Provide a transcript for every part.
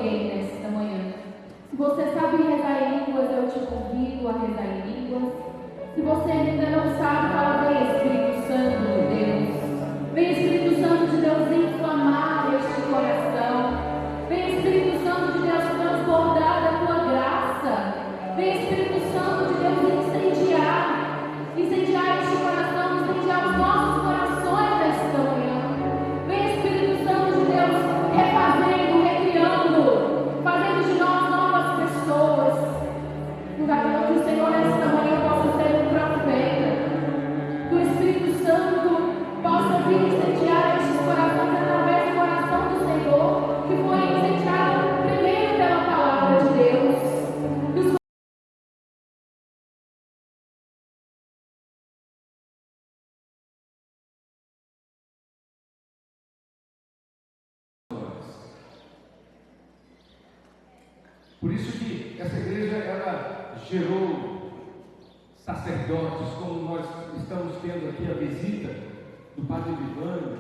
alguém nesta manhã. Se você sabe rezar em línguas, eu te convido a rezar em línguas. Se você ainda não sabe, fala: vem Espírito Santo de Deus. Vem Espírito Santo de Deus inflamar este coração. Vem Espírito Santo de Deus transbordar da tua graça. Vem Espírito Santo de Deus incendiar este coração, incendiar os nossos corações nesta manhã. Vem Espírito Santo de Deus refazendo, recriando, fazendo de nós novas pessoas. Que o Senhor nesta manhã possa ser um profeta, que o Espírito Santo possa vir incendiar estes corações através do coração do Senhor, que foi incendiado primeiro pela palavra de Deus. Por isso que essa igreja, ela gerou sacerdotes, como nós estamos tendo aqui a visita do Padre Vivânio,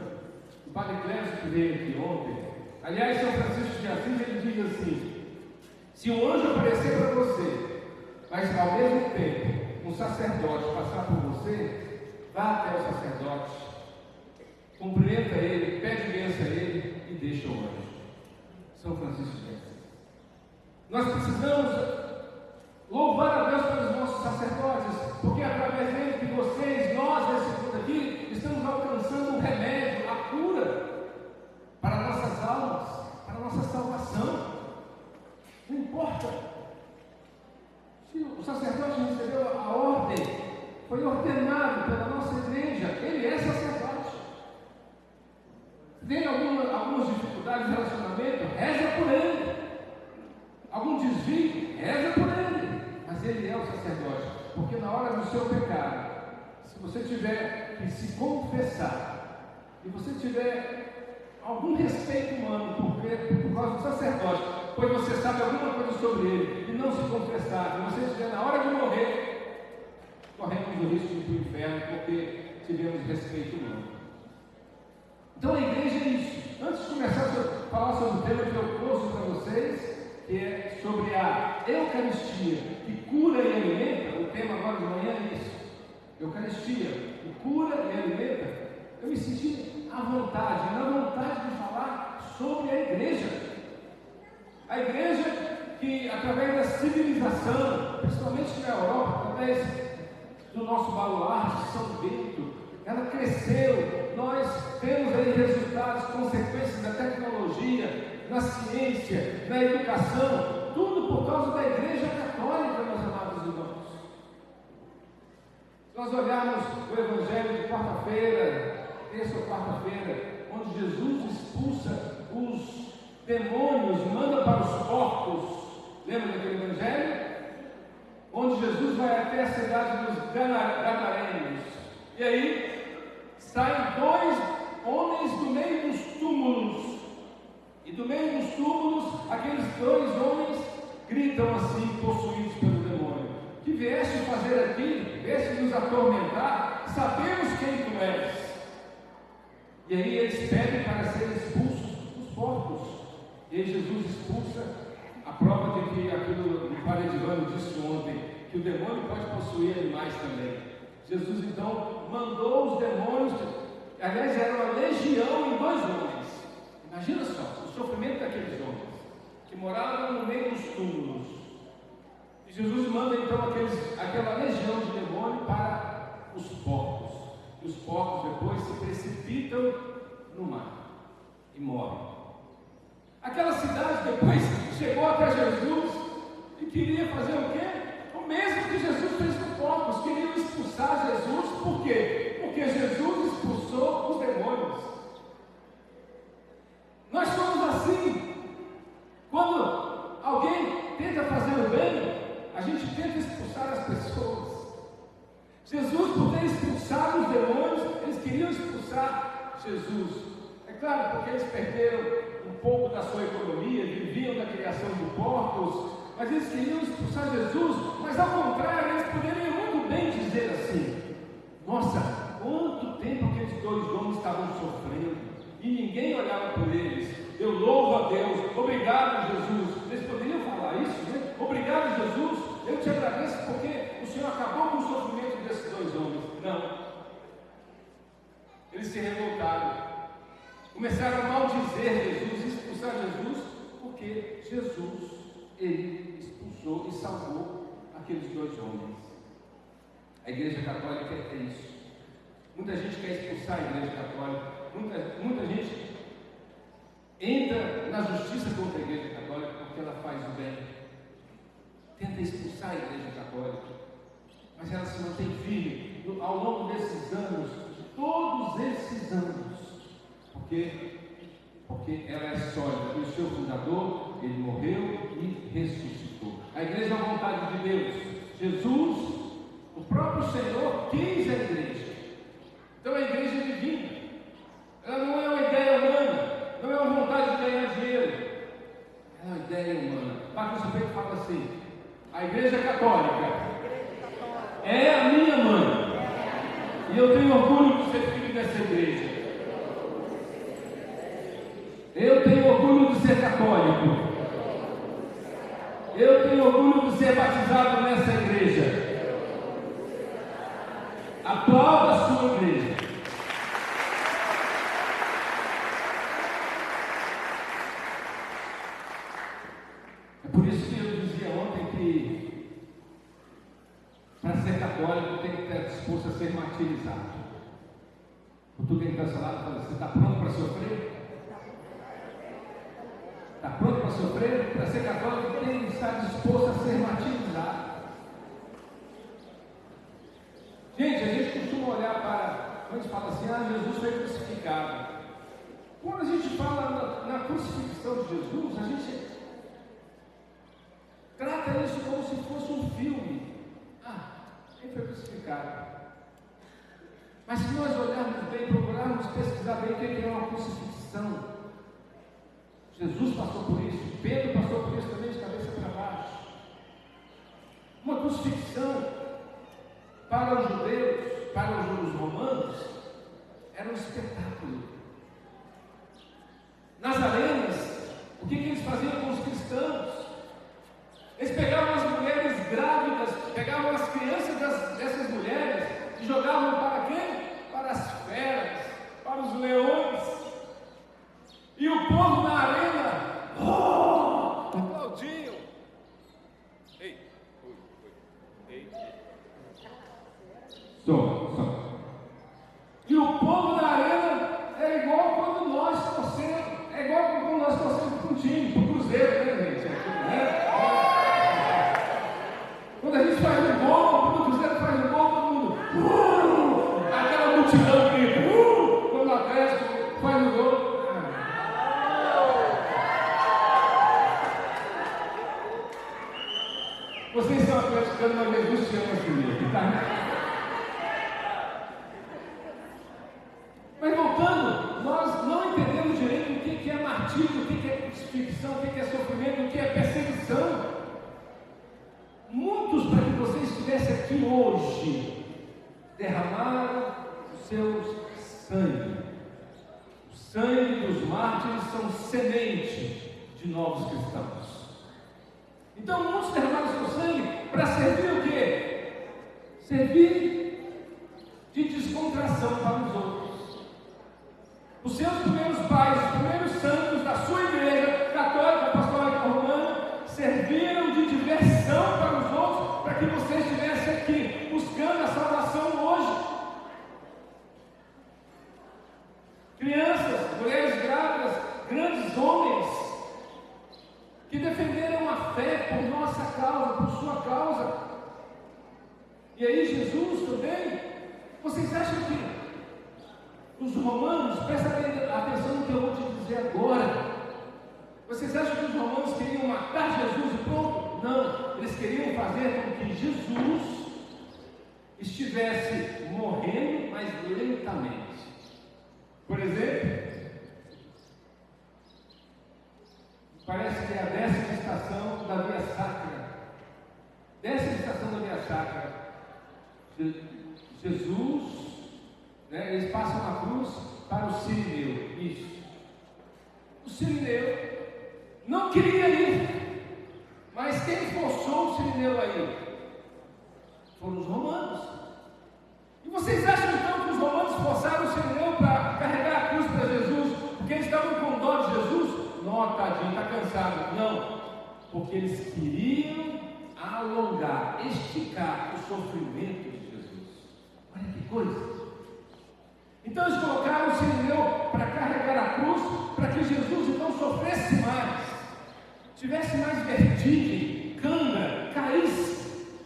do Padre Clécio, que veio aqui ontem. Aliás, São Francisco de Assis, ele diz assim: se um anjo aparecer para você, mas ao mesmo tempo um sacerdote passar por você, vá até o sacerdote, cumprimenta ele, pede bênção a ele e deixa o anjo. São Francisco de Assis. Nós precisamos louvar a Deus pelos nossos sacerdotes, porque através deles, de vocês, nós, nesse mundo aqui, estamos alcançando o remédio, a cura para nossas almas, para a nossa salvação. Não importa se o sacerdote recebeu a ordem, foi ordenado pela nossa igreja, ele é sacerdote. Tem algumas dificuldades de relacionamento, reza por ele. Algum desvio, reza por ele, mas ele é o sacerdote, porque na hora do seu pecado, se você tiver que se confessar, e você tiver algum respeito humano por causa do sacerdote, pois você sabe alguma coisa sobre ele, e não se confessar, e você estiver na hora de morrer, corremos o risco de ir para o inferno, porque tivemos respeito humano. Então a igreja é isso. Antes de começar a falar sobre o tema que eu trouxe para vocês, que é sobre a Eucaristia, que cura e alimenta. O tema agora de manhã é isso: Eucaristia, que cura e alimenta. Eu me senti à vontade, na vontade de falar sobre a igreja. A igreja que, através da civilização, principalmente na Europa, através do nosso baluarte, São Bento, ela cresceu. Nós temos aí resultados, consequências da tecnologia, na ciência, na educação, tudo por causa da Igreja Católica, meus amados irmãos. Se nós olharmos o Evangelho de quarta-feira, terça ou quarta-feira, onde Jesus expulsa os demônios, manda para os porcos, lembra daquele Evangelho? Onde Jesus vai até a cidade dos Gadarenos, e aí saem dois homens do meio dos túmulos. E do meio dos túmulos, aqueles dois homens gritam assim, possuídos pelo demônio: que vieste fazer aqui, vieste nos atormentar, sabemos quem tu és. E aí eles pedem para serem expulsos dos porcos. E aí Jesus expulsa, a prova de que aquilo que o Padre Edivânio disse ontem, que o demônio pode possuir animais também. Jesus então mandou os demônios, aliás, era uma legião em dois homens. Imagina só o sofrimento daqueles homens que moravam no meio dos túmulos. E Jesus manda então aquela legião de demônio para os porcos. E os porcos depois se precipitam no mar e morrem. Aquela cidade depois chegou até Jesus e queria fazer o quê? O mesmo que Jesus fez com porcos. Queriam expulsar Jesus. Por quê? Porque Jesus expulsou os demônios. Nós somos assim. Quando alguém tenta fazer o bem, a gente tenta expulsar as pessoas. Jesus, por ter expulsado os demônios, eles queriam expulsar Jesus. É claro, porque eles perderam um pouco da sua economia, viviam da criação de porcos, mas eles queriam expulsar Jesus. Mas ao contrário, eles poderiam muito bem dizer assim: nossa, quanto tempo aqueles dois homens estavam sofrendo e ninguém olhava por eles. Eu louvo a Deus, obrigado Jesus, se revoltaram. Começaram a maldizer Jesus, expulsar Jesus, porque Jesus, ele expulsou e salvou aqueles dois homens. A Igreja Católica é isso. Muita gente quer expulsar a Igreja Católica, muita gente entra na justiça contra a Igreja Católica porque ela faz o bem. Tenta expulsar a Igreja Católica, mas ela se mantém firme ao longo desses anos, de todos esses anos, porque ela é sólida. E o seu fundador, ele morreu e ressuscitou. A igreja é a vontade de Deus. Jesus, o próprio Senhor, quis a igreja. Então a igreja é divina. Ela não é uma ideia humana, não é uma vontade de ganhar dinheiro. Ela é uma ideia humana. Marcos Supeito fala assim: a igreja católica é a minha mãe. E eu tenho orgulho de ser filho dessa igreja. Eu tenho orgulho de ser católico. Eu tenho orgulho de ser batizado nessa igreja. Aplauda a sua igreja. É por isso que eu dizia ontem que para ser católico tem que estar disposto a ser martirizado. Tu quem está ao seu lado fala: você está pronto para sofrer? Está pronto para sofrer? Para ser católico tem que estar disposto a ser martirizado. Gente, a gente costuma olhar para, quando a gente fala assim: Jesus foi crucificado. Quando a gente fala na crucifixão de Jesus, a gente trata isso como se fosse um filme. Ele foi crucificado. Mas se nós olharmos bem, procurarmos pesquisar bem o que é uma crucifixão, Jesus passou por isso, Pedro passou por isso também, de cabeça para baixo. Uma crucifixão para os judeus, para os romanos, era um espetáculo. Nas arenas, o que eles faziam com os cristãos? Eles pegavam as mulheres grávidas, pegavam as crianças dessas mulheres e jogavam para quem? Para as feras, para os leões. E o povo na arena, aplaudiam. Ei. Som. E o povo na arena é igual quando nós torcemos, é igual quando nós torcemos para um time, para o Cruzeiro, né, gente? Quando a gente faz um gol, quando o Cruzeiro faz um gol, todo mundo, aquela multidão grita, quando o Atlético faz um gol. Vocês estão atleticanos, mas Jesus te ama assim, tá? Mas voltando, nós não entendemos direito o que é martírio, o que é crucifixão, o que é sofrimento, o que é perseguição. Muitos, para que você estivesse aqui hoje, derramaram o seu sangue. O sangue dos mártires são semente de novos cristãos. Então, muitos derramaram o seu sangue para servir o quê? Servir de descontração para os outros. Os seus primeiros pais, os primeiros santos da sua igreja católica, apostólica romana, serviram de diversão para os outros, para que você estivesse aqui buscando a salvação hoje. Crianças, mulheres grávidas, grandes homens que defenderam a fé por nossa causa, por sua causa. E aí Jesus também. Vocês acham que os romanos, presta atenção no que eu vou te dizer agora, vocês acham que os romanos queriam matar Jesus e pronto? Não, eles queriam fazer com que Jesus estivesse morrendo, mas lentamente. Por exemplo, parece que é a 10ª estação da Via Sacra. 10ª estação da Via Sacra. Jesus, eles passam a cruz para o Sirineu. Isso. O Sirineu não queria ir, mas quem forçou o Sirineu a ir? Foram os romanos. E vocês acham então que os romanos forçaram o Sirineu para Nó, tadinho, está cansado. Não, porque eles queriam alongar, esticar o sofrimento de Jesus. Olha que coisa. Então eles colocaram o sirineu para carregar a cruz, para que Jesus então sofresse mais, tivesse mais vertigem, cãibra, caísse.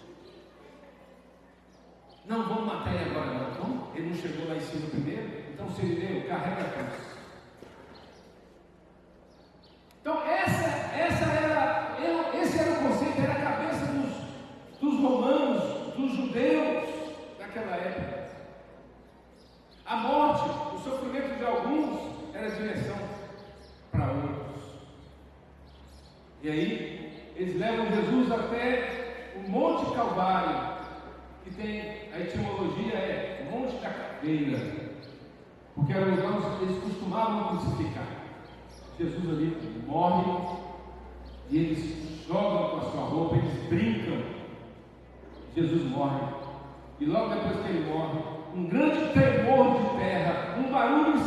Não, vamos matar ele agora não. Então, ele não chegou lá em cima primeiro, então o sirineu carrega a cruz. Então esse era o conceito, era a cabeça dos romanos, dos judeus daquela época. A morte, o sofrimento de alguns era direção para outros. E aí, eles levam Jesus até o Monte Calvário, que tem, a etimologia é Monte da Caveira, porque era o lugar onde eles costumavam crucificar. Jesus ali morre, e eles jogam com a sua roupa, eles brincam. Jesus morre, e logo depois que ele morre, um grande tremor de terra, um barulho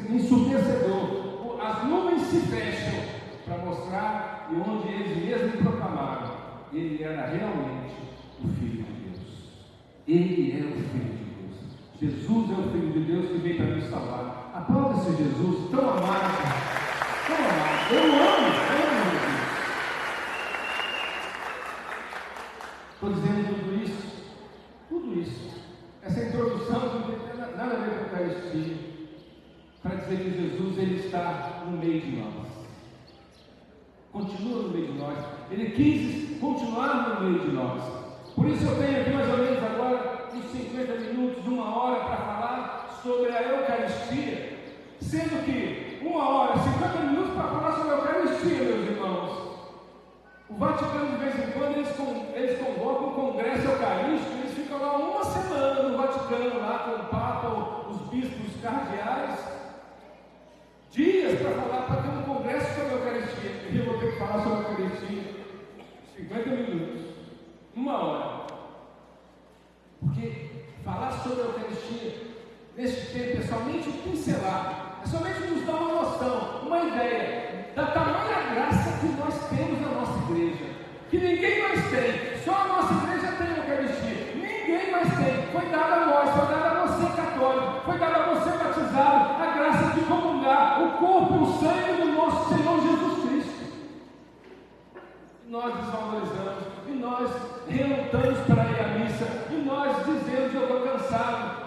ensurdecedor, as nuvens se fecham para mostrar e onde eles mesmos proclamaram: ele era realmente o Filho de Deus. Ele é o Filho de Deus. Jesus é o Filho de Deus que veio para nos salvar. Aplauda esse Jesus tão amado, tão amado. Eu amo Jesus. Estou dizendo tudo isso. Essa introdução não tem nada a ver com a Eucaristia, para dizer que Jesus ele está no meio de nós. Continua no meio de nós. Ele quis continuar no meio de nós. Por isso eu tenho aqui mais ou menos agora uns 50 minutos, 1 hora para falar sobre a Eucaristia, sendo que 1 hora, 50 minutos para falar sobre a Eucaristia, meus irmãos. O Vaticano, de vez em quando, eles convocam um congresso eucarístico, eles ficam lá 1 semana no Vaticano, lá com o Papa, os bispos, os cardeais, dias para falar, para ter um congresso sobre a Eucaristia. E eu vou ter que falar sobre a Eucaristia 50 minutos, 1 hora. Porque falar sobre a Eucaristia neste tempo é somente pincelar, é somente nos dar uma noção, uma ideia da tamanha graça que nós temos na nossa igreja, que ninguém mais tem, só a nossa igreja tem a Eucaristia, ninguém mais tem. Foi dada a nós, foi dada a você católico, foi dada a você batizado, a graça de comungar o corpo e o sangue do nosso Senhor Jesus Cristo. Nós desvalorizamos, e nós relutamos para ir à missa, e nós dizemos: eu estou cansado.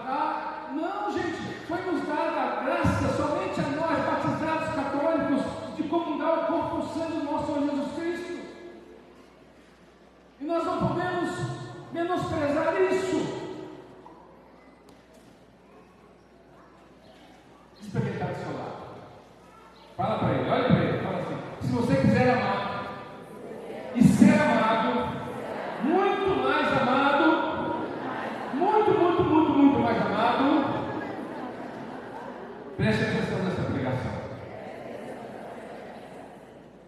Não, gente, foi nos dada a graça somente a nós, batizados católicos, de comungar o corpo e o sangue do nosso Senhor Jesus Cristo. E nós não podemos menosprezar isso. Diz para quem está do seu lado. Fala para ele, olha para ele, fala assim: se você quiser amar e ser amado, muito mais amado, muito mais amado, preste atenção nessa pregação.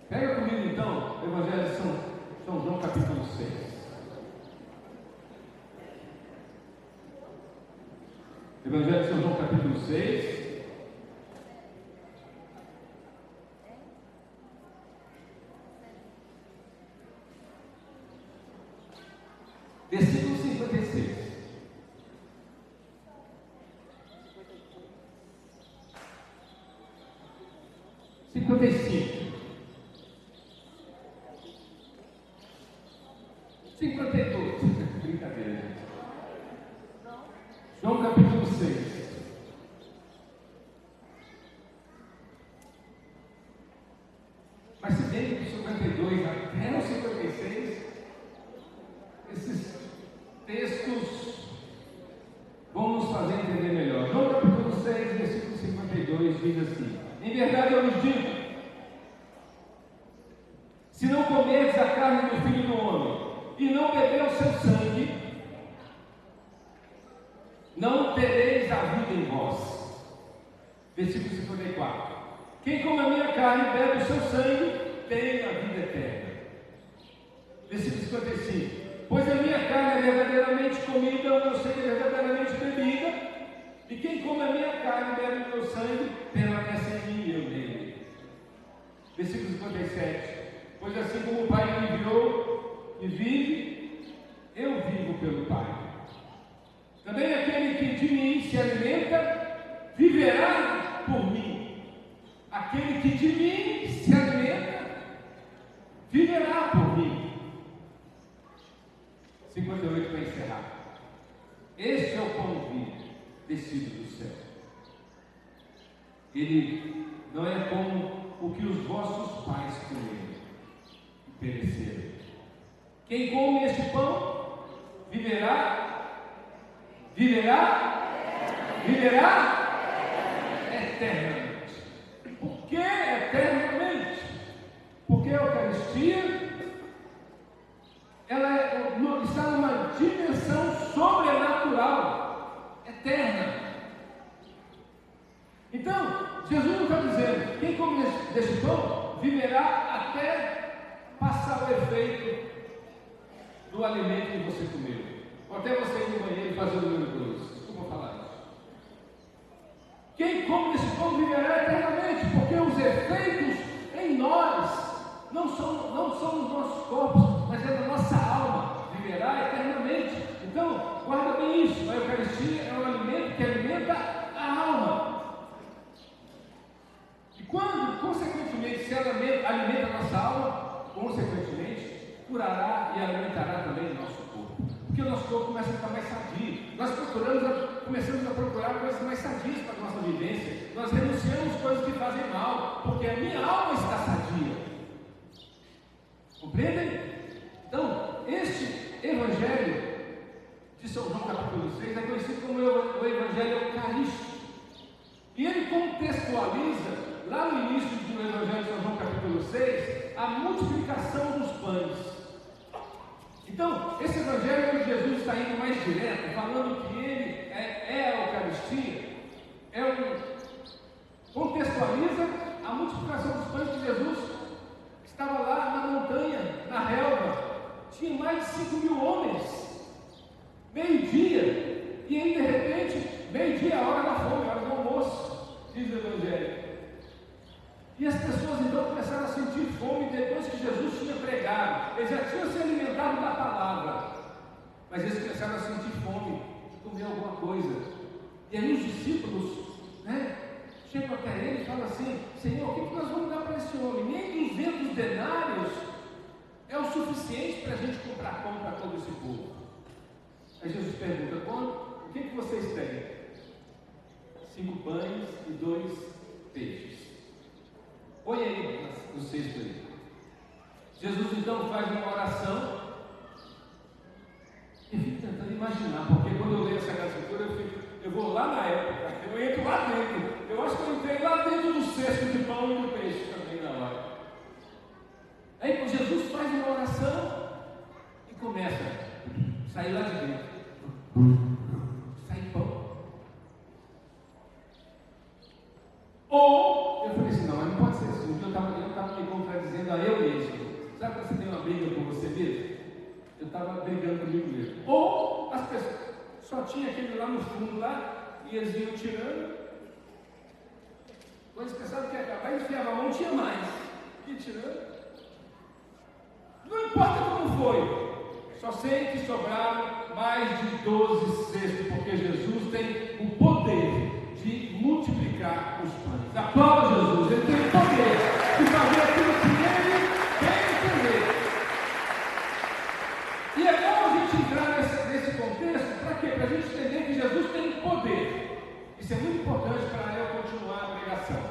Pega comigo então o Evangelho de São João capítulo 6. Evangelho de São João capítulo 6. Versículo 56. (55) 52. Brincadeira, gente. João capítulo 6. Mas se bem que do 52 até o 56, esses textos vão nos fazer entender melhor. João capítulo 6, versículo 52 diz assim: em verdade eu lhes digo, se não comerdes a carne do Filho do Homem e não beber o seu sangue, não tereis a vida em vós. Versículo 54: quem come a minha carne e bebe o seu sangue tem a vida eterna. Versículo 55: pois a minha carne é verdadeiramente comida, o meu sangue é verdadeiramente bebida, e quem come a minha carne e bebe o meu sangue permanece em mim e eu nele. 37. Pois assim como o Pai me enviou e vive, eu vivo pelo Pai. Também aquele que de mim se alimenta, viverá por mim. Aquele que de mim se alimenta, viverá por mim. 58 para encerrar. Este é o pão vivo, descido do céu. Ele não é como o que os vossos pais comeram e pereceram. Quem come este pão, viverá eternamente. Por que eternamente? Porque a Eucaristia, ela está numa dimensão sobrenatural, eterna. Então, Jesus não está dizendo, quem come deste pão, viverá até passar o efeito do alimento que você comeu. Ou até você ir no banheiro e fazer o número 2. Desculpa falar isso. Quem come desse pão viverá eternamente, porque os efeitos em nós não são nos nossos corpos, mas é da nossa alma, viverá eternamente. Então, guarda bem isso, a Eucaristia é um alimento que alimenta a alma. E quando, consequentemente, se alimenta a nossa alma, consequentemente, curará e alimentará também o nosso corpo. Porque o nosso corpo começa a ficar mais sadio. Nós começamos a procurar coisas mais sadias para a nossa vivência. Nós renunciamos coisas que fazem mal, porque a minha alma está sadia. Compreendem? Então, este Evangelho de São João capítulo 6 é conhecido como o Evangelho Eucarístico. E ele contextualiza, lá no início do Evangelho de São João capítulo 6, a multiplicação dos pães. Então, esse Evangelho onde Jesus está indo mais direto, falando que ele é a Eucaristia, contextualiza a multiplicação dos pães de Jesus. Estava lá na montanha, na relva, tinha mais de 5.000 homens, meio-dia, e aí de repente, meio-dia é a hora da fome, a hora do almoço, diz o Evangelho. E as pessoas então começaram a sentir fome depois que Jesus tinha pregado. Eles já tinham se alimentado da palavra, mas eles começaram a sentir fome de comer alguma coisa. E aí os discípulos, chegam até ele e falam assim: Senhor, o que nós vamos dar para esse homem? Nem 200 denários é o suficiente para a gente comprar pão para todo esse povo. Aí Jesus pergunta: o que vocês têm? 5 pães e 2 peixes. Põe aí no cesto aí. Jesus então faz uma oração. E fico tentando imaginar, porque quando eu leio essa Escritura, eu vou lá na época, eu entro lá dentro. Eu acho que eu entrei lá dentro do cesto de pão e do peixe também na hora. Aí quando Jesus faz uma oração e começa a sair lá de dentro. Sai pão. Ou, eu falei assim, não pode ser assim. Eu estava me contradizendo a eu mesmo. Sabe quando você tem uma briga com você mesmo? Eu estava brigando comigo mesmo. Ou as pessoas, só tinha aquele lá no fundo lá, e eles iam tirando. Quando eles pensavam que ia acabar, eles enfiavam a mão, não tinha mais. E tirando. Não importa como foi, só sei que sobraram mais de 12 cestos, porque Jesus tem o poder de multiplicar os pães. Aplauda Jesus, ele tem o poder de fazer aquilo que ele tem fazer. E é bom a gente entrar nesse contexto, para quê? Para a gente entender que Jesus tem poder. Isso é muito importante para eu continuar a pregação.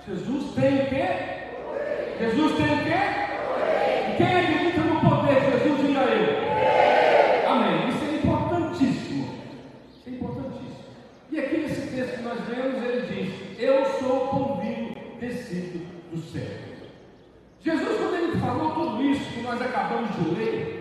Jesus tem o quê? Jesus tem o quê? E quem acredita no poder de Jesus, diga eu. Amém. Isso é importantíssimo. Isso é importantíssimo. E aqui nesse texto que nós lemos, ele diz: eu sou o pão vivo descido do céu. Jesus, quando ele falou tudo isso que nós acabamos de ler,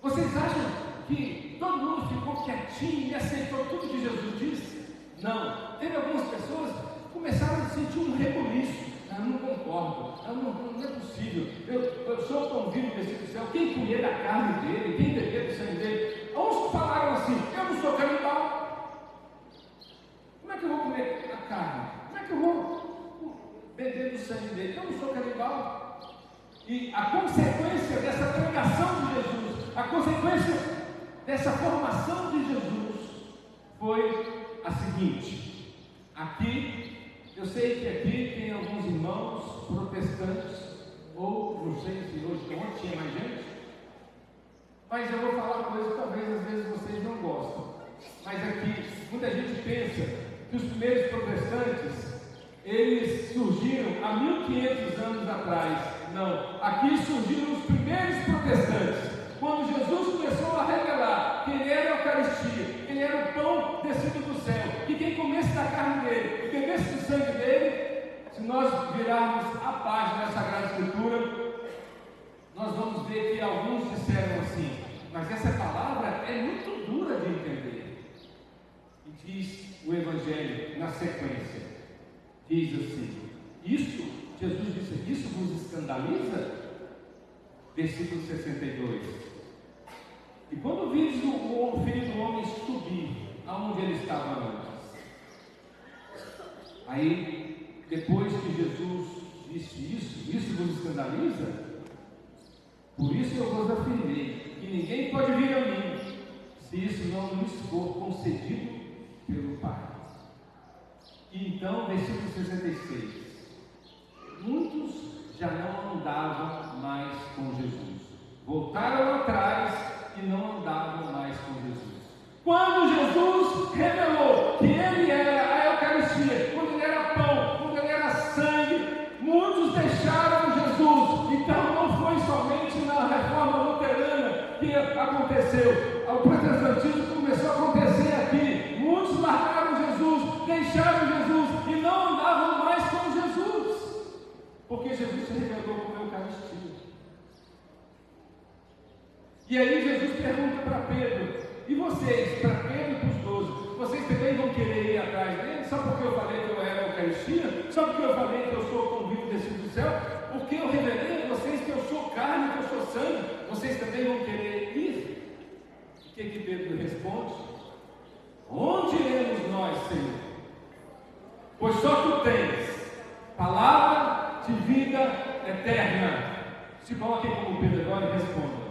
vocês acham que todo mundo ficou quietinho e aceitou tudo que Jesus disse? Não. Teve algumas pessoas que começaram a sentir um rebuliço. Eu não concordo, não é possível. Eu sou o pão vivo descido do céu. Quem comer da carne dele, quem beber do sangue dele? Uns falaram assim: eu não sou canibal. Como é que eu vou comer a carne? Como é que eu vou bebendo o sangue dele. Eu não sou canibal. E a consequência dessa pregação de Jesus, a consequência dessa formação de Jesus, foi a seguinte: aqui, eu sei que aqui tem alguns irmãos protestantes, ou não sei se hoje ontem tinha mais gente, mas eu vou falar uma coisa que talvez às vezes vocês não gostam. Mas aqui, muita gente pensa que os primeiros protestantes, eles surgiram há 1500 anos atrás. Não, aqui surgiram os primeiros protestantes, quando Jesus começou a revelar que Ele era a Eucaristia, que Ele era o pão descido do céu, que quem comesse da carne dele e bebesse do sangue dele, se nós virarmos a página da Sagrada Escritura, nós vamos ver que alguns disseram assim: mas essa palavra é muito dura de entender. E diz o Evangelho na sequência, diz assim: isso, Jesus disse, isso vos escandaliza? Versículo 62. E quando vides o Filho do Homem subir aonde ele estava antes, aí, depois que Jesus disse isso vos escandaliza? Por isso eu vos afirmei que ninguém pode vir a mim, se isso não lhes for concedido pelo Pai. E então, versículo 66, muitos já não andavam mais com Jesus, voltaram atrás e não andavam mais com Jesus. Quando Jesus revelou que Ele era a Eucaristia, quando Ele era pão, quando Ele era sangue, muitos deixaram Jesus. Então não foi somente na reforma luterana que aconteceu, o protestantismo começou a acontecer aqui. Muitos largaram Jesus, deixaram Jesus e não andavam mais com Jesus, porque Jesus se revelou como Eucaristia. E aí Jesus pergunta para Pedro: e vocês, para Pedro e para os 12, vocês também vão querer ir atrás dele? Só porque eu falei que eu era a Eucaristia? Só porque eu falei que eu sou o convívio descido do céu? Porque eu revelei a vocês que eu sou carne, que eu sou sangue? Vocês também vão querer ir? O que Pedro responde? Onde iremos nós, Senhor? Pois só tu tens palavra de vida eterna. Se coloquem como Pedro agora e respondam: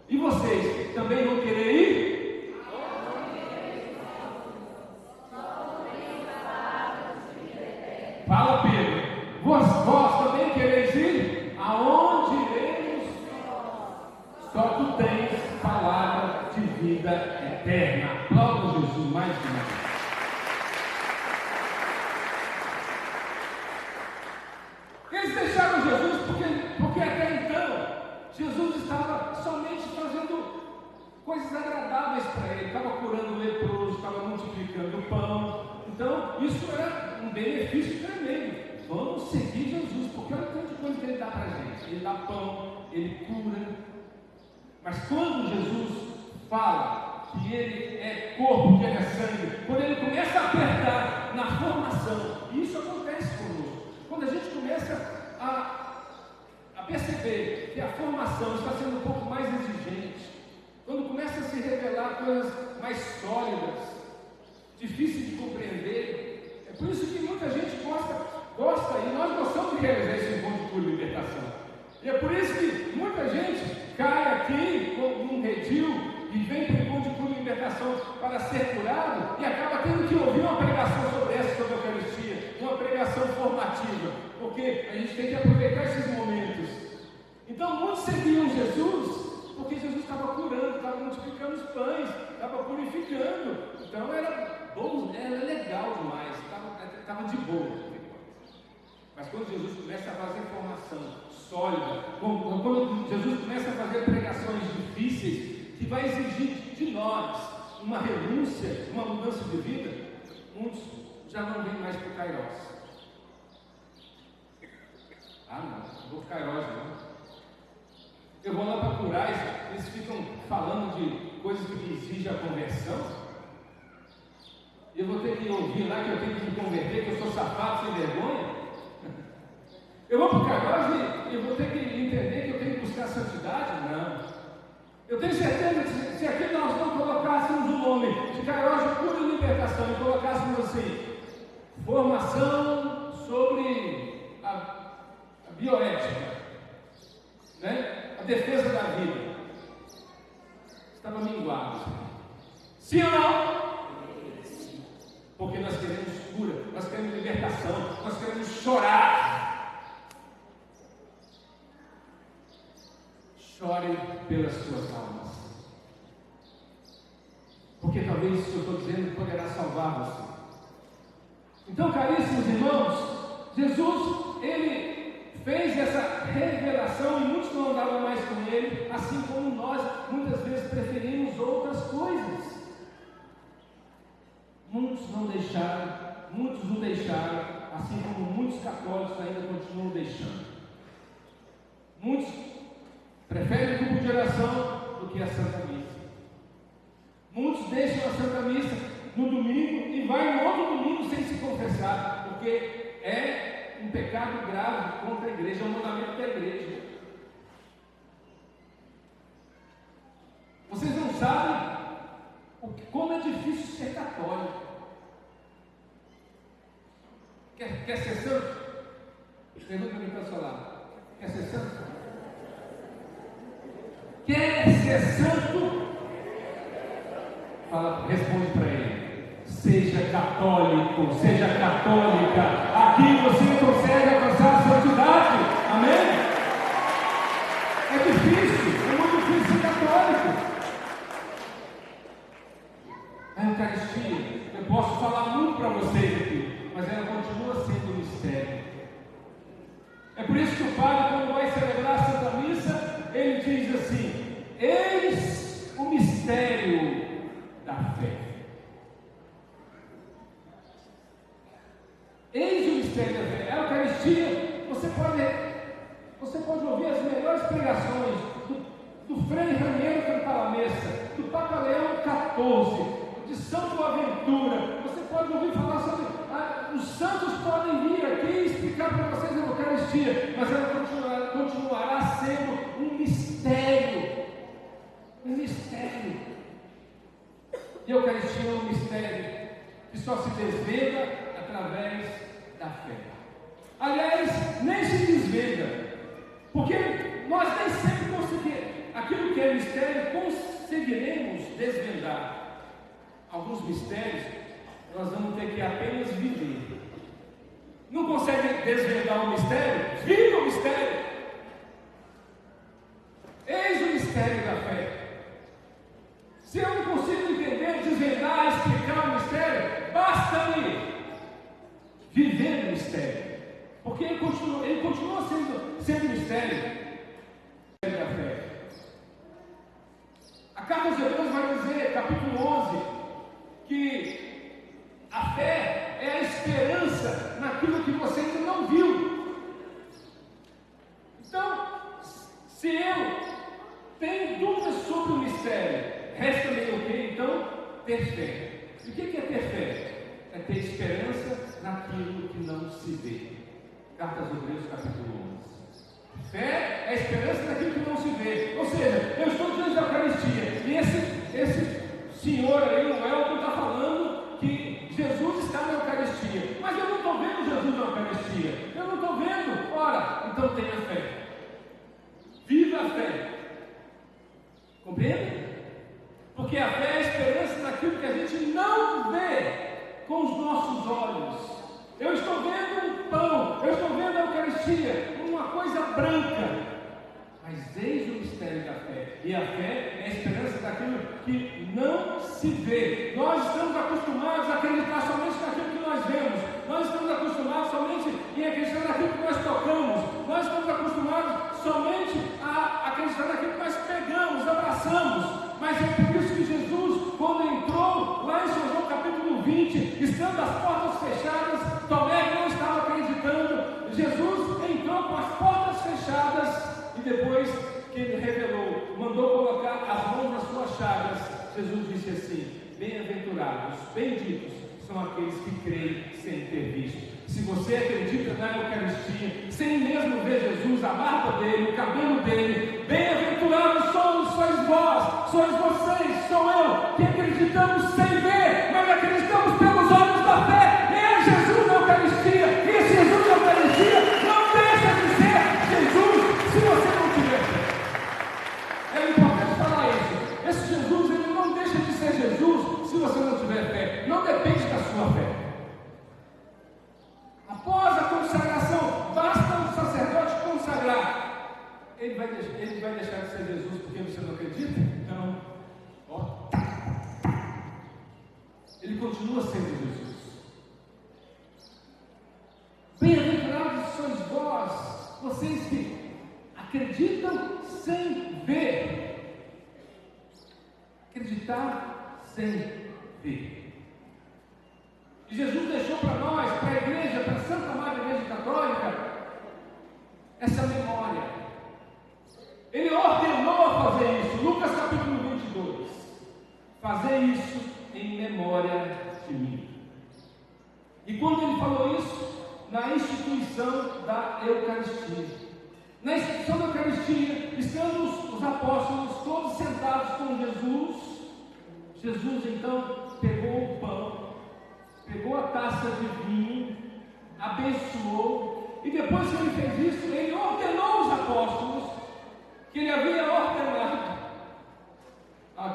e vocês também vão querer ir? Fala, Pedro. Vós também quereis ir? Aonde iremos? Só tu tens palavra de vida eterna. Aplauda Jesus mais uma vez. Eles deixaram Jesus porque até então Jesus estava somente fazendo coisas agradáveis para ele, estava curando o leproso, estava multiplicando o pão. Então isso era um benefício tremendo. Vamos seguir Jesus, porque olha o tanto de coisa que Ele dá para a gente. Ele dá pão, Ele cura. Mas quando Jesus fala que Ele é corpo, que Ele é sangue, quando Ele começa a apertar na formação, e isso acontece conosco, quando a gente começa a perceber que a formação está sendo um pouco mais exigente, quando começa a se revelar coisas mais sólidas, difíceis de compreender, é por isso que muita gente gosta, e nós gostamos de realizar esse encontro de cura e libertação. E é por isso que muita gente cai aqui num redil e vem para o encontro de cura e libertação para ser curado e acaba tendo que ouvir uma pregação sobre a Eucaristia, uma pregação formativa, porque a gente tem que aproveitar esses momentos. Então muitos seguiam Jesus porque Jesus estava curando, estava multiplicando os pães, estava purificando. Então era bom, era legal demais, estava de boa. Mas quando Jesus começa a fazer formação sólida, quando Jesus começa a fazer pregações difíceis, que vai exigir de nós uma renúncia, uma mudança de vida, muitos já não vêm mais para o Kairos. Ah não vou para o Kairos não. Eu vou lá para Curais, eles ficam falando de coisas que me exigem a conversão. E eu vou ter que ouvir lá que eu tenho que me converter, que eu sou safado sem vergonha. Eu vou para o Kairos e eu vou ter que entender que eu tenho que buscar santidade? Não. Eu tenho certeza que se aqui nós não colocássemos o nome de Kairos de cura e libertação e colocássemos assim, formação sobre a bioética, né? A defesa da vida estava minguada. Sim ou não? Porque nós queremos cura, nós queremos libertação, nós queremos chorar. Chore pelas suas almas. Porque talvez isso que eu estou dizendo poderá salvar você. Então, caríssimos irmãos, Jesus, ele fez essa revelação e muitos não andavam mais com ele, assim como nós muitas vezes preferimos outras coisas. Muitos não deixaram, assim como muitos católicos ainda continuam deixando. Muitos preferem o grupo de oração do que a Santa Missa. Muitos deixam a Santa Missa no domingo e vai no outro domingo sem se confessar, porque é um pecado grave contra a igreja, é um mandamento da igreja. Vocês não sabem como é difícil ser católico. Quer ser santo? Pergunta para mim para o seu lado. Quer ser santo? Quer ser santo? Fala, responde para ele. Seja católico, seja católica. Aqui você consegue alcançar a santidade. Amém? É difícil, é muito difícil ser católico. A Eucaristia, eu posso falar muito para vocês aqui, mas ela continua sendo um mistério. É por isso que o padre, quando vai celebrar a Santa Missa, ele diz assim: eis o mistério da fé. Eis o mistério da fé. A Eucaristia, você pode ouvir as melhores pregações do Frei Raniero Cantalamessa, do Papa Leão XIV, de São Boaventura. Você pode ouvir falar sobre os santos podem vir aqui e explicar para vocês a Eucaristia, mas ela continuará sendo um mistério. Um mistério. E a Eucaristia é um mistério que só se desvenda através da fé. Aliás, nem se desvenda, porque nós nem sempre conseguimos. Aquilo que é mistério, conseguiremos desvendar. Alguns mistérios nós vamos ter que apenas viver. Não consegue desvendar o mistério? Viva o mistério! Eis o mistério da fé. Se eu não consigo entender, desvendar, explicar o mistério, basta-me viver o mistério, porque ele continua sendo mistério da fé. A carta aos Hebreus vai dizer, capítulo 11, que a fé é a esperança naquilo que você ainda não viu. Então, se eu tenho dúvidas sobre o mistério, resta-me o que? Então, ter fé. E o que é ter fé? É ter esperança naquilo que não se vê. Carta aos Hebreus, capítulo 11. Fé é a esperança naquilo que não se vê. Ou seja, eu estou diante da Eucaristia, e esse senhor aí, o Elton, está falando que Jesus está na Eucaristia, mas eu não estou vendo Jesus na Eucaristia, eu não estou vendo. Ora, então tenha fé, viva a fé, compreende? Porque a fé é a esperança naquilo que a gente não vê com os nossos olhos. Eu estou vendo um pão, eu estou vendo a Eucaristia, uma coisa branca, mas eis o mistério da fé. E a fé é a esperança daquilo que não se vê. Nós estamos acostumados a acreditar somente naquilo que nós vemos. Nós estamos acostumados somente em acreditar naquilo que nós tocamos. Nós estamos acostumados somente a acreditar naquilo que nós pegamos, abraçamos. Mas é por isso que Jesus, quando entrou lá em São João capítulo 20, estando as portas fechadas, Tomé não estava acreditando. Jesus entrou com as portas fechadas. E depois que ele revelou, mandou colocar as mãos nas suas chagas, Jesus disse assim: bem-aventurados, benditos são aqueles que creem sem ter visto. Se você acredita na Eucaristia, sem mesmo ver Jesus, a barba dele, o cabelo dele, bem-aventurados sois vós, sois vocês, sou eu, que acreditamos sem ver, mas acreditamos pelos olhos da fé. É Jesus na Eucaristia, e esse Jesus na Eucaristia não deixa de ser vai deixar de ser Jesus porque você não acredita? Não. Ó. Ele continua sendo Jesus. Bem-aventurados sois vós, vocês que acreditam sem ver. Acreditar sem ver. E Jesus deixou para nós, para a igreja, para a Santa Madre Igreja Católica, essa memória. Ele ordenou a fazer isso. Lucas capítulo 22. Fazer isso em memória de mim. E quando ele falou isso, na instituição da Eucaristia. Na instituição da Eucaristia, estamos os apóstolos todos sentados com Jesus. Jesus então pegou o pão, pegou a taça de vinho, abençoou, e depois que ele fez isso, ele ordenou aos apóstolos que ele havia ordenado a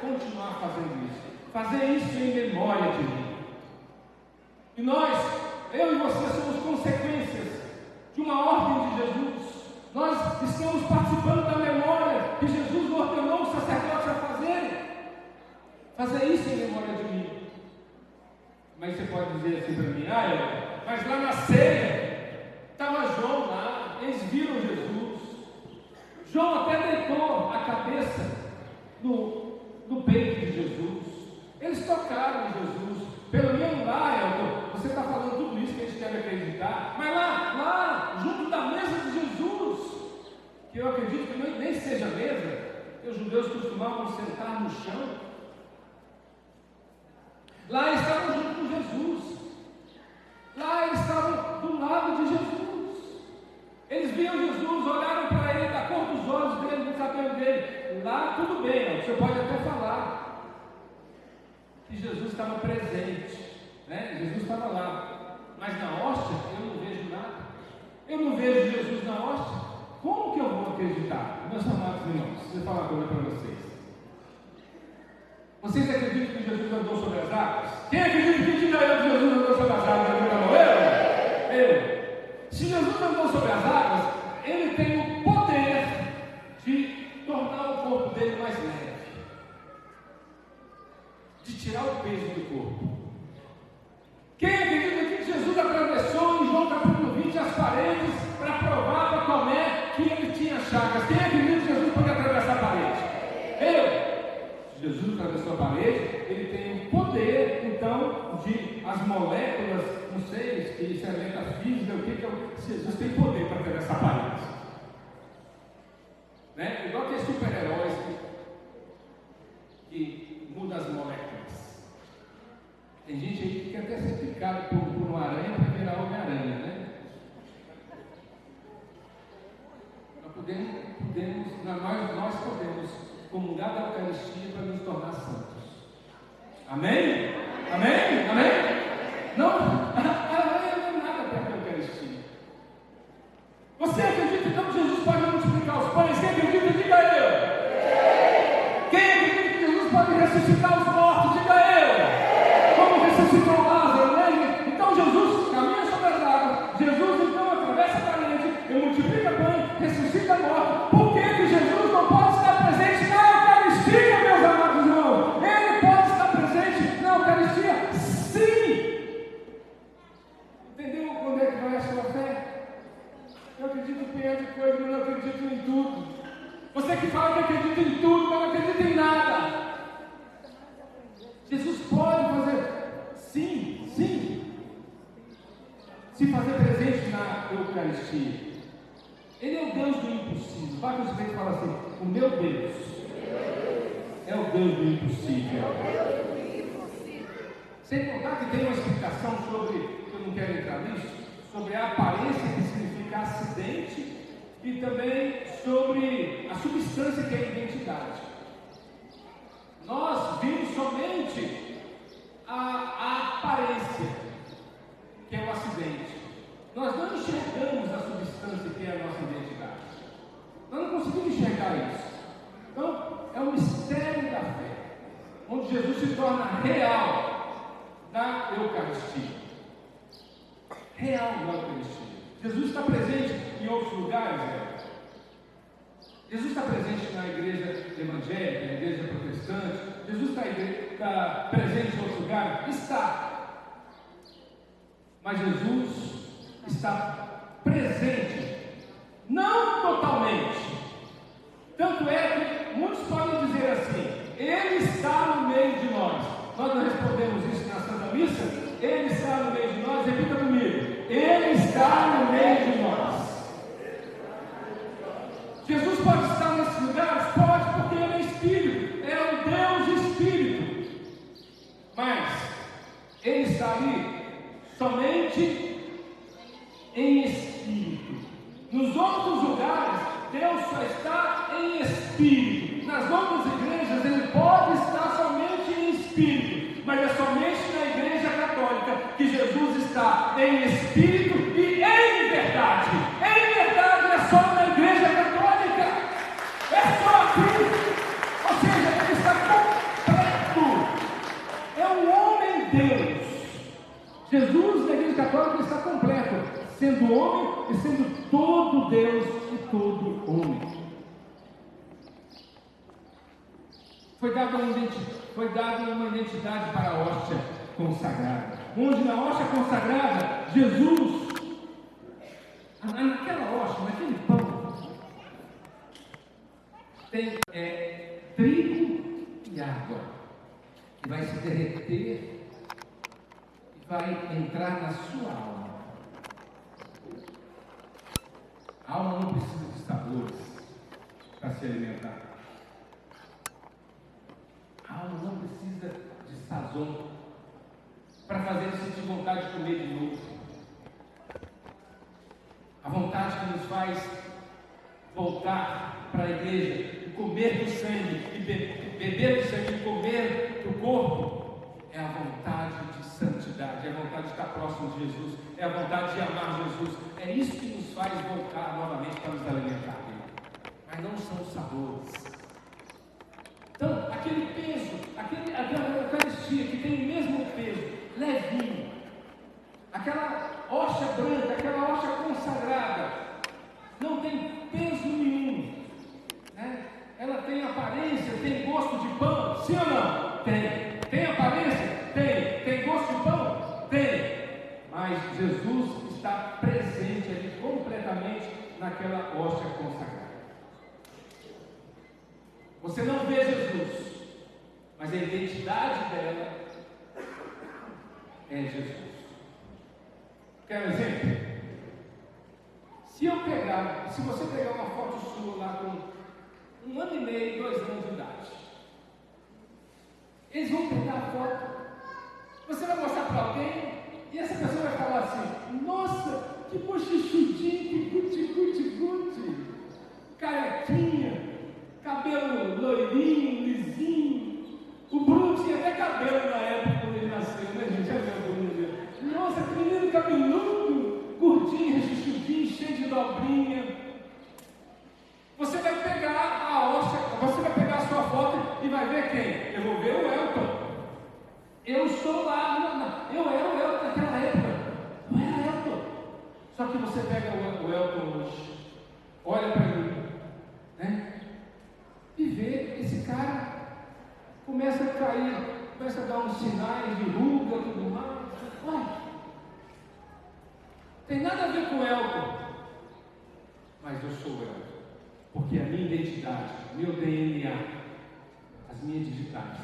continuar fazendo isso. Fazer isso em memória de mim. E nós, eu e você, somos consequências de uma ordem de Jesus. Nós estamos participando da memória que Jesus ordenou os sacerdotes a fazerem. Fazer isso em memória de mim. Mas você pode dizer assim para mim: mas lá na ceia estava João lá, eles viram Jesus. João até deitou a cabeça no peito de Jesus. Eles tocaram em Jesus. Pelo menos lá, Elton, você está falando tudo isso que a gente deve acreditar, mas lá, junto da mesa de Jesus, que eu acredito que nem seja mesa, porque os judeus costumavam sentar no chão. Lá eles estavam junto com Jesus. Lá eles estavam do lado de Jesus. Eles viam Jesus, olharam para ele, da cor dos olhos dele, do cabelo dele. Lá tudo bem, você pode até falar que Jesus estava presente, né? Jesus estava lá, mas na hóstia eu não vejo nada. Eu não vejo Jesus na hóstia. Como que eu vou acreditar? Meus amados irmãos, deixa eu falar uma coisa para vocês. Vocês acreditam que Jesus andou sobre as águas? Quem acredita que diga eu que Jesus andou sobre as águas? Ele não morreu? Eu. Se Jesus andou sobre as águas, ele tem o poder de tornar o corpo dele mais leve, de tirar o peso do corpo. Quem acredita que Jesus atravessou em João capítulo 20 as paredes para provar para Tomé que ele tinha chagas? Quem acredita que Jesus pode atravessar a parede? Eu. Se Jesus atravessou a parede, ele tem o poder, então, de as moléculas, não sei se é metafísica, o que Jesus tem poder para atravessar a parede. Né? Igual aqueles super-heróis que mudam as moléculas. Tem gente aí que quer até ser picado por uma aranha para virar Homem-Aranha, né? Nós podemos comungar da Eucaristia para nos tornar santos. Amém? Amém? Amém? Não, a aranha não é nada perto da Eucaristia. Você acredita então que Jesus pode multiplicar os pães? Quem acredita, diga eu. Quem acredita que Jesus pode ressuscitar os mortos? Diga eu. Como ressuscitou Lázaro, né? Então Jesus caminha sobre as águas. Jesus então atravessa a parede, multiplica pão, ressuscita a morte. Por que Jesus não pode estar presente na Eucaristia, meus amados irmãos? Ele pode estar presente na Eucaristia, sim. Entendeu onde é que vai a sua fé? Eu acredito em penhor de coisa, mas não acredito em tudo. Você que fala que acredita em tudo, mas não acredita em nada. Jesus pode fazer, sim, se fazer presente na Eucaristia. Ele é o Deus do impossível. Vários vezes falam assim: o meu Deus é o Deus do impossível. Sem contar que tem uma explicação sobre, eu não quero entrar nisso, sobre a aparência, que significa acidente, e também sobre a substância, que é a identidade. Nós vimos somente a aparência, que é o acidente. Nós não enxergamos a substância, que é a nossa identidade. Nós não conseguimos enxergar isso. Então, é o mistério da fé, onde Jesus se torna real na Eucaristia. Real na Eucaristia. Jesus está presente em outros lugares, Jesus está presente na igreja evangélica, na igreja protestante. Jesus está presente em outro lugar? Está. Mas Jesus está presente, não totalmente. Tanto é que muitos podem dizer assim: Ele está no meio de nós. Nós não respondemos isso na Santa Missa? Ele está no meio de nós. Repita comigo: Ele está no meio de nós. Jesus pode estar nesses lugares? Pode, porque Ele é Espírito. É um Deus Espírito. Mas Ele está ali somente em Espírito. Nos outros lugares, Deus só está em Espírito. Nas outras igrejas, Ele pode estar somente em Espírito. Mas é somente na Igreja Católica que Jesus está em Espírito e em verdade. Em verdade é só na Igreja Católica. É só aqui. Ou seja, Ele está completo. É um homem-Deus. Jesus, na Igreja Católica, está completo, sendo homem e sendo todo Deus e todo homem. Foi dada uma identidade para a hóstia consagrada, onde na hóstia consagrada, Jesus, naquela hóstia, naquele pão, tem trigo e água, que vai se derreter, vai entrar na sua alma. A alma não precisa de sabores para se alimentar. A alma não precisa de sazon para fazer sentir vontade de comer de novo. A vontade que nos faz voltar para a igreja e comer do sangue, e beber do sangue, e comer do corpo, é a vontade de santidade, é a vontade de estar próximo de Jesus, é a vontade de amar Jesus. É isso que nos faz voltar novamente para nos alimentar dele. Mas não são os sabores. Então, aquele peso, aquela Eucaristia que tem o mesmo peso, levinho, aquela hóstia branca, aquela hóstia consagrada, não tem peso nenhum, né? Ela tem aparência, tem gosto de pão, sim ou não? Tem. Tem aparência? Tem. Tem gosto de pão? Tem. Mas Jesus está presente ali completamente naquela hóstia consagrada. Você não vê Jesus, mas a identidade dela é Jesus. Quer um exemplo? Se você pegar uma foto sua lá com 1 ano e meio, 2 anos de idade, eles vão pegar a foto, você vai mostrar para alguém, e essa pessoa vai falar assim: nossa, que bochichudinho, que guti, carequinha, cabelo loirinho, lisinho. O Bruno tinha até cabelo na época quando ele nasceu, né, gente? Já viu o Bruno? Nossa, que menino cabeludo, gordinho, rechuchudinho, cheio de dobrinha. Você vai pegar a hóstia, você vai pegar a sua foto e vai ver quem? Eu vou ver o Elton. Eu estou lá, eu era o Elton naquela época. Eu era Elton. Só que você pega o Elton hoje, olha para mim, né? E vê esse cara começa a cair, começa a dar uns sinais de ruga e tudo mais. Olha, tem nada a ver com o Elton, mas eu sou o Elton, porque a minha identidade, meu DNA, as minhas digitais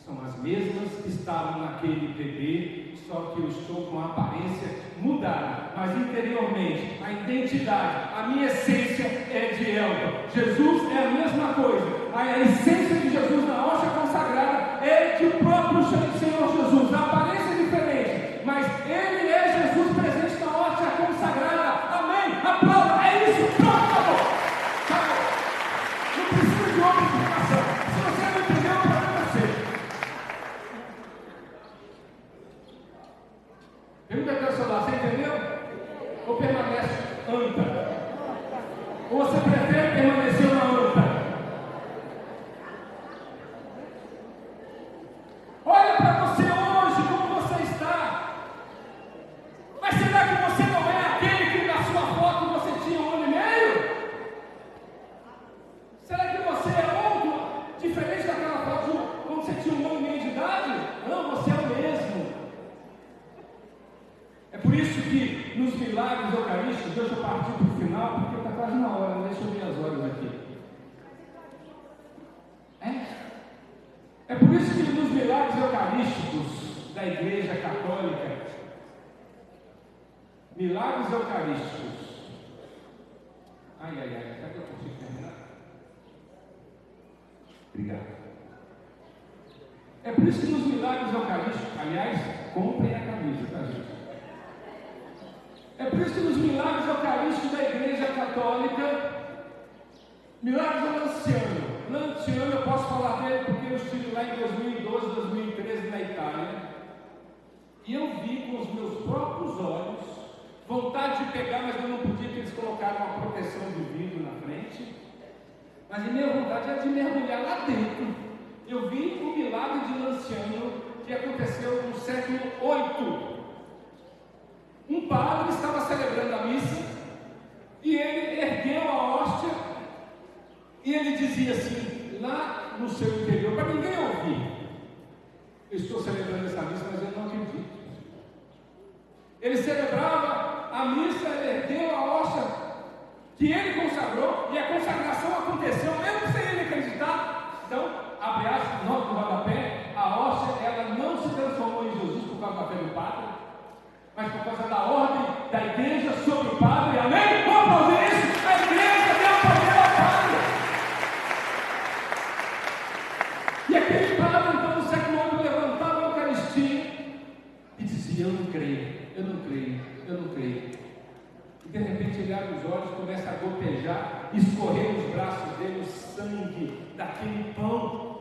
são as mesmas que estavam naquele bebê, só que eu estou com a aparência mudada, mas interiormente, a identidade, a minha essência é de Elton. Jesus é a mesma coisa. A essência de Jesus na hóstia consagrada é de o próprio Senhor Jesus. A aparência é diferente, mas Ele é Jesus presente na hóstia consagrada. Amém? Aplauda, é isso, pronto, acabou. Acabou. Não precisa de outra explicação. Se você não entendeu, o problema é seu. Pergunta para o seu lado, você entendeu? Ou permanece anta? Ou você prefere permanecer na anta? Olha para você hoje, como você está. Mas será que você não é aquele que na sua foto você tinha 1 ano e meio? que nos milagres eucarísticos, deixa eu partir para o final, porque está quase na hora, deixa eu ver as horas aqui. É por isso que nos milagres eucarísticos da Igreja Católica, milagres eucarísticos, será que eu consigo terminar? Obrigado. É por isso que nos milagres eucarísticos, aliás, comprem a camisa, tá, gente? É por isso que nos milagres eucarísticos da Igreja Católica, milagres do Lanciano. Lanciano, eu posso falar dele porque eu estive lá em 2012, 2013 na Itália, e eu vi com os meus próprios olhos, vontade de pegar, mas eu não podia, porque eles colocaram uma proteção de vidro na frente, mas a minha vontade era de mergulhar lá dentro. Eu vi o milagre de Lanciano que aconteceu no século VIII. Um padre estava celebrando a missa e ele ergueu a hóstia e ele dizia assim, lá no seu interior, para ninguém ouvir: eu estou celebrando essa missa, mas eu não acredito. Ele celebrava a missa, ele ergueu a hóstia que ele consagrou, e a consagração aconteceu mesmo sem ele acreditar. Então, abre aspas, nota do rodapé, a hóstia, ela não se transformou em Jesus por causa da fé do padre, mas por causa da ordem da igreja sobre o padre. Amém? Vamos fazer isso? A igreja deu poder ao padre. E aquele padre, então, no século IX, levantava a Eucaristia e dizia: eu não creio, eu não creio, eu não creio. E de repente ele abre os olhos, começa a gotejar, escorrer nos braços dele o sangue daquele pão.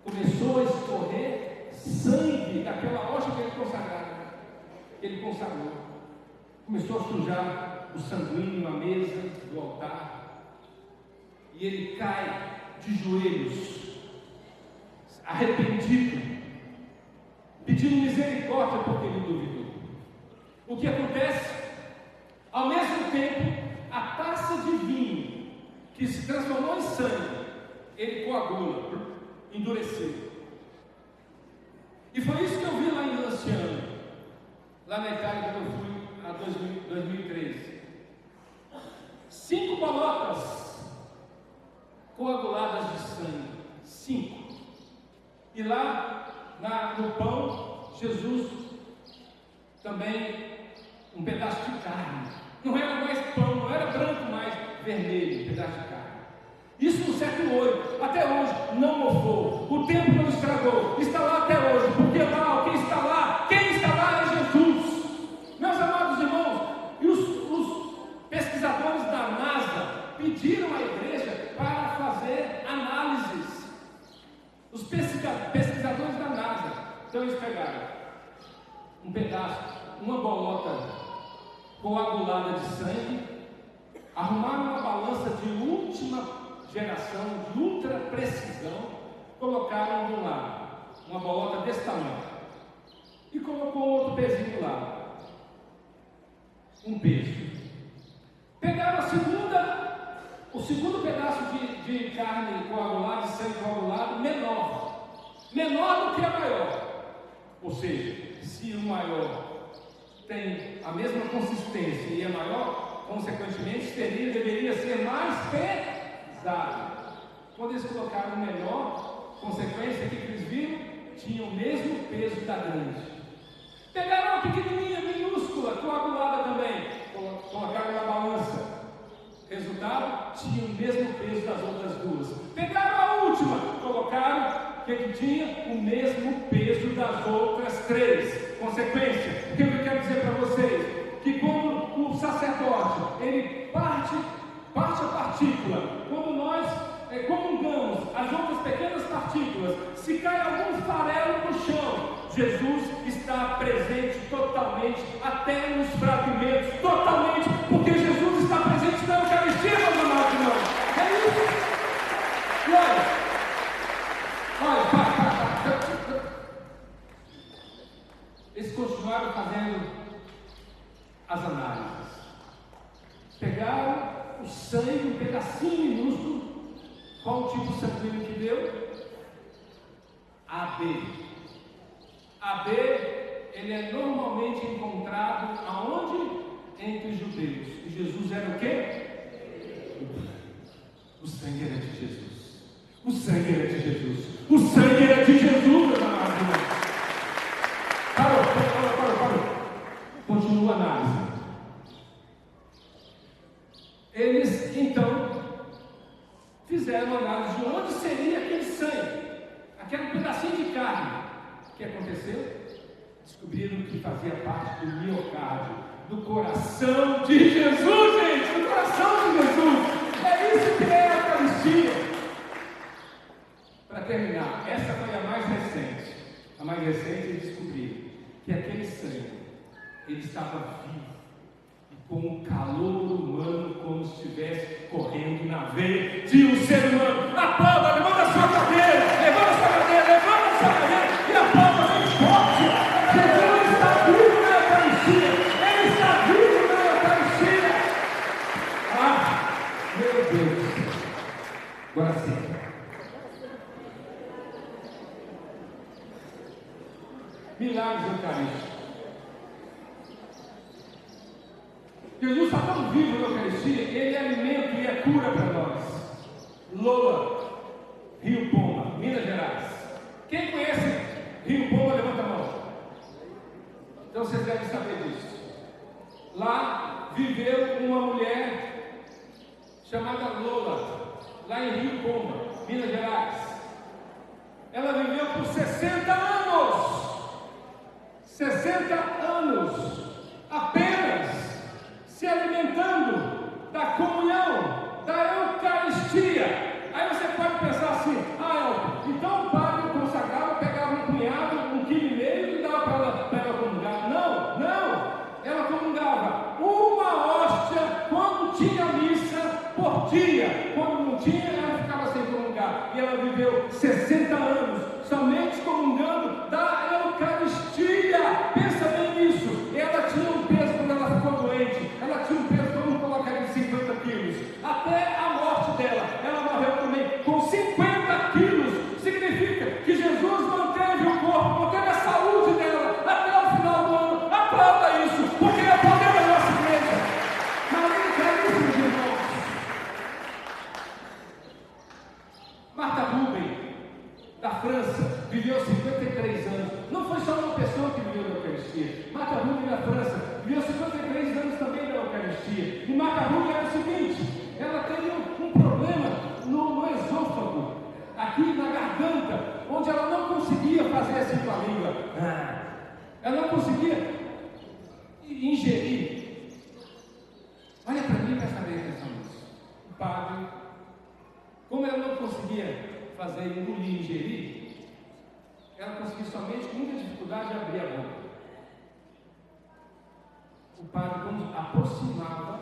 Começou a escorrer sangue daquela hóstia que ele consagrou. Começou a sujar o sanguíneo, a mesa do altar. E ele cai de joelhos, arrependido, pedindo misericórdia porque ele duvidou. O que acontece? Ao mesmo tempo, a taça de vinho que se transformou em sangue, ele coagula, endureceu. E foi isso que eu vi lá em Lanciano, lá na Itália, quando eu fui em 2013. 5 bolotas coaguladas de sangue, 5. E lá no pão, Jesus também um pedaço de carne. Não era mais pão, não era branco mais, vermelho, um pedaço de carne. Isso no século VIII, até hoje não mofou, o tempo não estragou, está lá até hoje, porque lá, quem está lá é Jesus. Meus amados irmãos, e os pesquisadores da NASA pediram à igreja para fazer análises. Os pesquisadores da NASA, então eles pegaram um pedaço, uma bolota coagulada de sangue, arrumaram uma balança de última geração, de ultra precisão, colocaram de um lado uma bolota desse tamanho e colocou outro pezinho lá, um peso. Pegaram o segundo pedaço de carne coagulada, de sangue coagulado, menor do que a maior. Ou seja, se o maior tem a mesma consistência e é maior, consequentemente deveria ser mais pesado. Quando eles colocaram o menor, consequência, o que eles viram? Tinha o mesmo peso da grande. Pegaram uma pequenininha, minúscula, coagulada também, colocaram na balança. Resultado, tinha o mesmo peso das outras duas. Pegaram a última, colocaram que tinha o mesmo peso das outras 3. Consequência, o que eu quero dizer para vocês? Que quando o sacerdote, ele parte a partícula, quando nós comungamos as outras pequenas partículas, se cai algum farelo no chão, Jesus está presente totalmente, até nos fragmentos, totalmente, porque Jesus está presente na Eucaristia, meus amados irmãos. É isso. E olha, eles continuaram fazendo as análises. Pegaram o sangue, um pedacinho minúsculo. Qual o tipo sanguíneo que deu? AB. AB ele é normalmente encontrado aonde? Entre os judeus. E Jesus era o quê? O sangue era de Jesus. O sangue era de Jesus. O sangue era de Jesus, meus amados irmãos. Parou. Continua a análise. Eles, então, fizeram análise de onde seria aquele sangue, aquele pedacinho de carne. O que aconteceu? Descobriram que fazia parte do miocárdio, do coração de Jesus, gente, do coração de Jesus. É isso que é a Eucaristia. Para terminar, essa foi a mais recente. A mais recente, eles descobriram que aquele sangue, ele estava vivo, e com o calor humano, como se estivesse correndo na veia de um ser humano. Aplauda, levanta a sua cadeira, e aplauda bem forte. Jesus está vivo na Eucaristia. Ele está vivo na Eucaristia. Ah, meu Deus. Agora sim. Milagres eucarísticos. Jesus está tão vivo na Eucaristia, ele é alimento e é cura para nós. Lola, Rio Pomba, Minas Gerais. Quem conhece Rio Pomba, levanta a mão. Então vocês devem saber disso. Lá viveu uma mulher chamada Lola, lá em Rio Pomba, Minas Gerais. Ela viveu por 60 anos. 60 anos apenas se alimentando da comunhão, da Eucaristia. Aí você pode pensar assim: então o padre consagrava, pegava um punhado, 1,5 kg e dava para ela comungar. Não, ela comungava uma hóstia quando tinha missa por dia. Quando não tinha, ela ficava sem comungar. E ela viveu 60 anos somente comungando da Eucaristia. Pensa bem nisso. Ela tinha um peso quando ela ficou doente. Ela tinha um peso, vamos colocar de 50 quilos. Até a morte dela, ela morreu também com 50 quilos. Significa que Jesus manteve o corpo, manteve a saúde dela até o final do ano. Aplauda isso, porque é o poder da nossa igreja. Maria, caríssimos irmãos. Martha Rubem, da França, viveu 53 anos. Não foi só uma pessoa que viveu na Eucaristia. Martha Rubem, da França, viveu 53 anos também na Eucaristia. E Martha Rubem era o seguinte: ela teve um problema no esôfago, aqui na garganta, onde ela não conseguia fazer assim com a língua. Ela não conseguia ingerir. Olha para mim, presta bem atenção nisso. O padre, como ela não conseguia fazer engolir, ingerir, ela conseguia somente, com muita dificuldade, abrir a boca. O padre, quando aproximava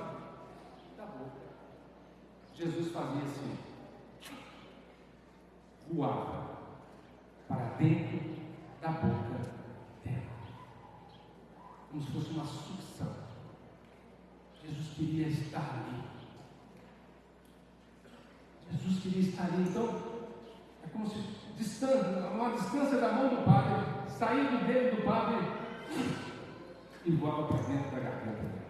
da boca, Jesus fazia assim, voava para dentro da boca dela, como se fosse uma sucção. Jesus queria estar ali. Jesus queria estar ali. Então, é como se uma distância da mão do padre, saía do dedo do padre e voava para dentro da garganta dela.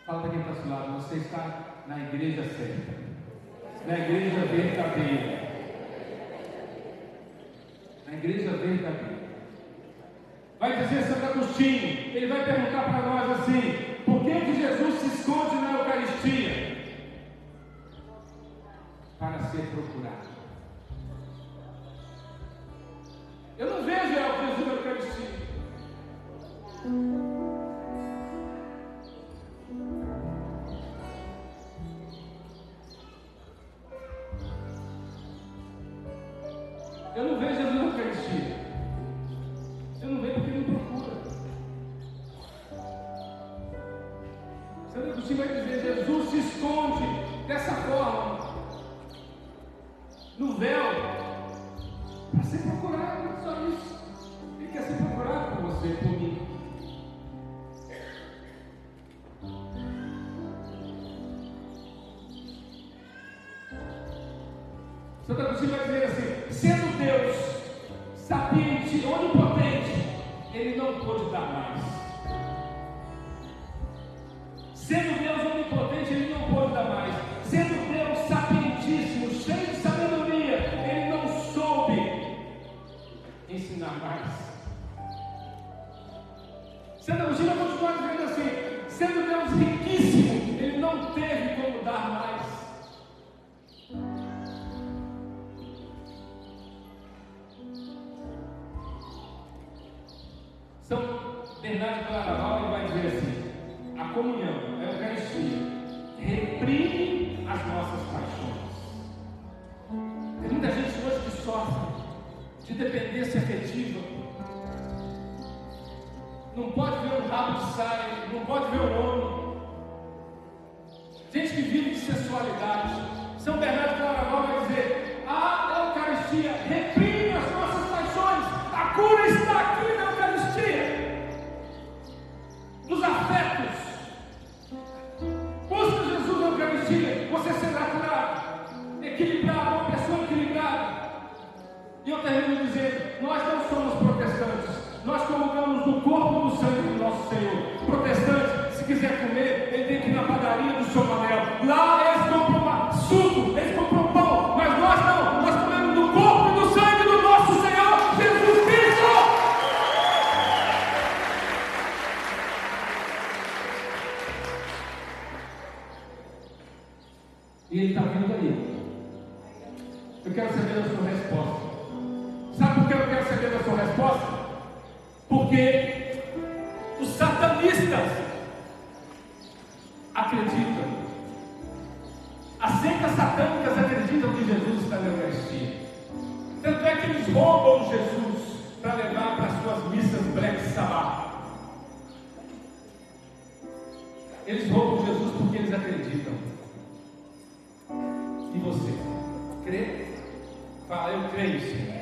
Fala para quem está ao seu lado: você está na igreja certa, na igreja verdadeira. Na igreja verdadeira. Vai dizer Santo Agostinho, ele vai perguntar para nós assim: por que Jesus se esconde na Eucaristia? Para ser procurado. Eu não vejo Jesus na Eucaristia. Eu não vejo Jesus na Eucaristia. Você não vê porque não procura. Santo Agostinho vai dizer: Jesus se esconde dessa forma, no véu, para ser procurado, só isso. Ele quer ser procurado por você, por mim. Santo Agostinho vai dizer assim: sendo Deus sapiente, onipotente, ele não pôde dar mais. Sendo Deus onipotente, ele não pôde dar mais. Sendo Deus sapientíssimo, cheio de sabedoria, ele não soube ensinar mais. Santo Agostinho continua dizendo assim: sendo Deus riquíssimo, ele não teve como dar mais. São Bernardo de Claraval, ele vai dizer assim: a comunhão, a Eucaristia, reprime as nossas paixões. Tem muita gente hoje que sofre de dependência afetiva. Não pode ver um rabo de saia, não pode ver um homem. Gente que vive de sensualidade. São Bernardo de Claraval vai dizer: a Eucaristia reprime as nossas paixões. A cura está aqui na Eucaristia. Nos afetos. Busca Jesus na Eucaristia, você será curado, equilibrado, uma pessoa equilibrada. E eu termino dizendo: nós não somos protestantes. Nós comungamos do corpo e do sangue do nosso Senhor. Protestante, se quiser comer, ele tem que ir na padaria do São Manuel. Lá eles compram suco, eles compram pão, mas nós não. Nós comemos do corpo e do sangue do nosso Senhor Jesus Cristo. E ele está vindo aí. Eu quero saber a sua resposta. Sabe por que eu quero saber a sua resposta? Porque os satanistas acreditam, as seitas satânicas acreditam que Jesus está na Eucaristia. Tanto é que eles roubam Jesus para levar para as suas missas Black Sabbath. Eles roubam Jesus porque eles acreditam. E você? Crê? Fala: eu creio, Senhor.